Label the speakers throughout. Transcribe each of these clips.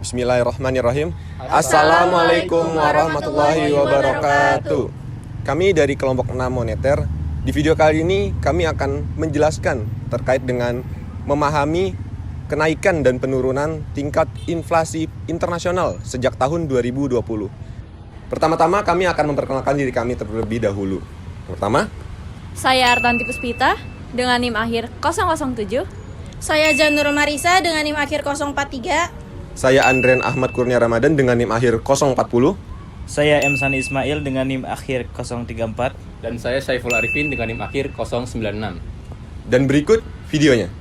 Speaker 1: Bismillahirrahmanirrahim. Assalamualaikum warahmatullahi wabarakatuh. Kami dari kelompok 6 moneter. Di video kali ini kami akan menjelaskan terkait dengan memahami kenaikan dan penurunan tingkat inflasi internasional sejak tahun 2020. Pertama-tama kami akan memperkenalkan diri kami terlebih dahulu. Pertama,
Speaker 2: saya Artanti Puspita dengan NIM akhir 007.
Speaker 3: Saya Janur Marisa dengan NIM akhir 043.
Speaker 1: saya Andren Ahmad Kurnia Ramadan dengan NIM akhir 040.
Speaker 4: Saya M. Sani Ismail dengan NIM akhir 034.
Speaker 5: Dan saya Saiful Arifin dengan NIM akhir 096.
Speaker 1: Dan berikut videonya.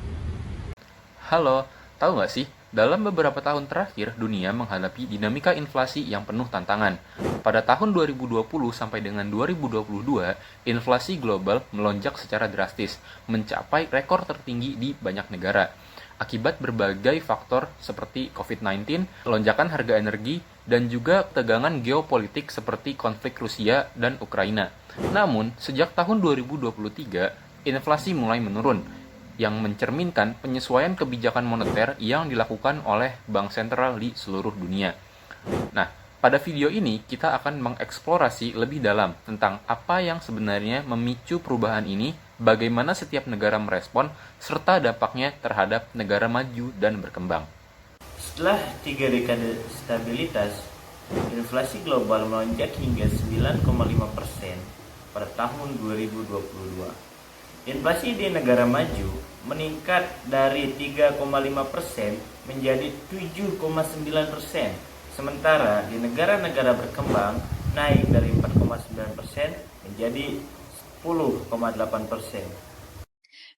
Speaker 5: Halo, tahu nggak sih? Dalam beberapa tahun terakhir, dunia menghadapi dinamika inflasi yang penuh tantangan. Pada tahun 2020 sampai dengan 2022, inflasi global melonjak secara drastis, mencapai rekor tertinggi di banyak negara. Akibat berbagai faktor seperti COVID-19, lonjakan harga energi, dan juga ketegangan geopolitik seperti konflik Rusia dan Ukraina. Namun, sejak tahun 2023, inflasi mulai menurun, yang mencerminkan penyesuaian kebijakan moneter yang dilakukan oleh bank sentral di seluruh dunia. Nah, pada video ini kita akan mengeksplorasi lebih dalam tentang apa yang sebenarnya memicu perubahan ini, bagaimana setiap negara merespon, serta dampaknya terhadap negara maju dan berkembang.
Speaker 4: Setelah 3 dekade stabilitas, inflasi global melonjak hingga 9,5% pada tahun 2022. Inflasi di negara maju meningkat dari 3,5% menjadi 7,9%, sementara di negara-negara berkembang naik dari 4,9% menjadi 10,8%.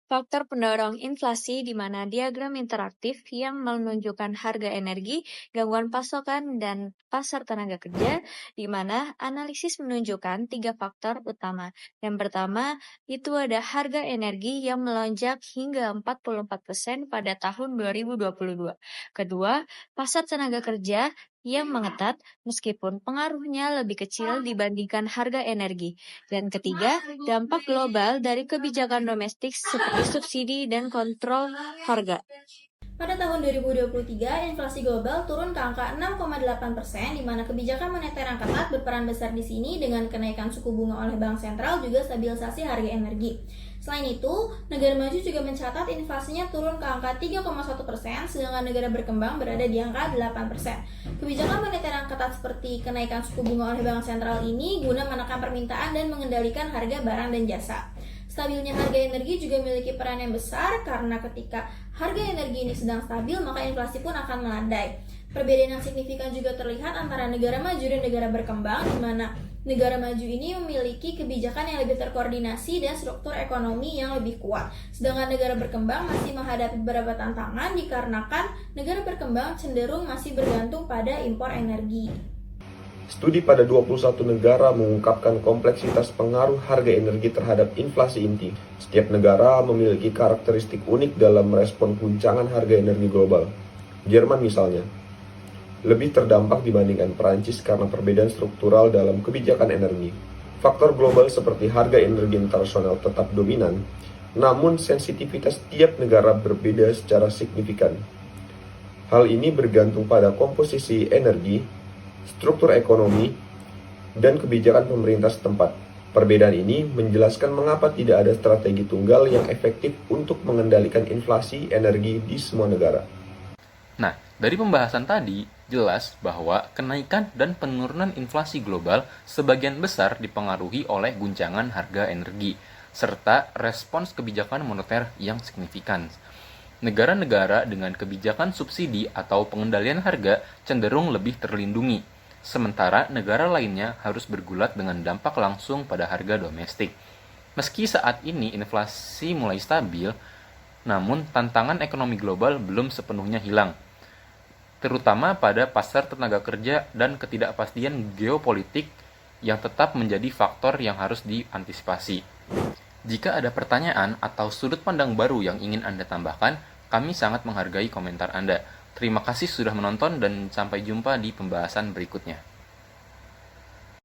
Speaker 2: Faktor pendorong inflasi di mana diagram interaktif yang menunjukkan harga energi, gangguan pasokan, dan pasar tenaga kerja, di mana analisis menunjukkan 3 faktor utama. Yang pertama, itu ada harga energi yang melonjak hingga 44% pada tahun 2022. Kedua, pasar tenaga kerja yang mengetat meskipun pengaruhnya lebih kecil dibandingkan harga energi. Dan ketiga, dampak global dari kebijakan domestik seperti subsidi dan kontrol harga.
Speaker 3: Pada tahun 2023, inflasi global turun ke angka 6,8%, di mana kebijakan moneter yang ketat berperan besar di sini dengan kenaikan suku bunga oleh bank sentral juga stabilisasi harga energi. Selain itu, negara maju juga mencatat inflasinya turun ke angka 3,1%, sedangkan negara berkembang berada di angka 8%. Kebijakan moneter yang ketat seperti kenaikan suku bunga oleh bank sentral ini guna menekan permintaan dan mengendalikan harga barang dan jasa. Stabilnya harga energi juga memiliki peran yang besar karena ketika harga energi ini sedang stabil, maka inflasi pun akan melandai. Perbedaan yang signifikan juga terlihat antara negara maju dan negara berkembang, di mana negara maju ini memiliki kebijakan yang lebih terkoordinasi dan struktur ekonomi yang lebih kuat. Sedangkan negara berkembang masih menghadapi beberapa tantangan dikarenakan negara berkembang cenderung masih bergantung pada impor energi.
Speaker 1: Studi pada 21 negara mengungkapkan kompleksitas pengaruh harga energi terhadap inflasi inti. Setiap negara memiliki karakteristik unik dalam merespon guncangan harga energi global. Jerman misalnya, lebih terdampak dibandingkan Perancis karena perbedaan struktural dalam kebijakan energi. Faktor global seperti harga energi internasional tetap dominan, namun sensitivitas tiap negara berbeda secara signifikan. Hal ini bergantung pada komposisi energi, struktur ekonomi, dan kebijakan pemerintah setempat. Perbedaan ini menjelaskan mengapa tidak ada strategi tunggal yang efektif untuk mengendalikan inflasi energi di semua negara.
Speaker 5: Nah, dari pembahasan tadi, jelas bahwa kenaikan dan penurunan inflasi global sebagian besar dipengaruhi oleh guncangan harga energi, serta respons kebijakan moneter yang signifikan. Negara-negara dengan kebijakan subsidi atau pengendalian harga cenderung lebih terlindungi, sementara negara lainnya harus bergulat dengan dampak langsung pada harga domestik. Meski saat ini inflasi mulai stabil, namun tantangan ekonomi global belum sepenuhnya hilang, terutama pada pasar tenaga kerja dan ketidakpastian geopolitik yang tetap menjadi faktor yang harus diantisipasi. Jika ada pertanyaan atau sudut pandang baru yang ingin Anda tambahkan, kami sangat menghargai komentar Anda. Terima kasih sudah menonton dan sampai jumpa di pembahasan berikutnya.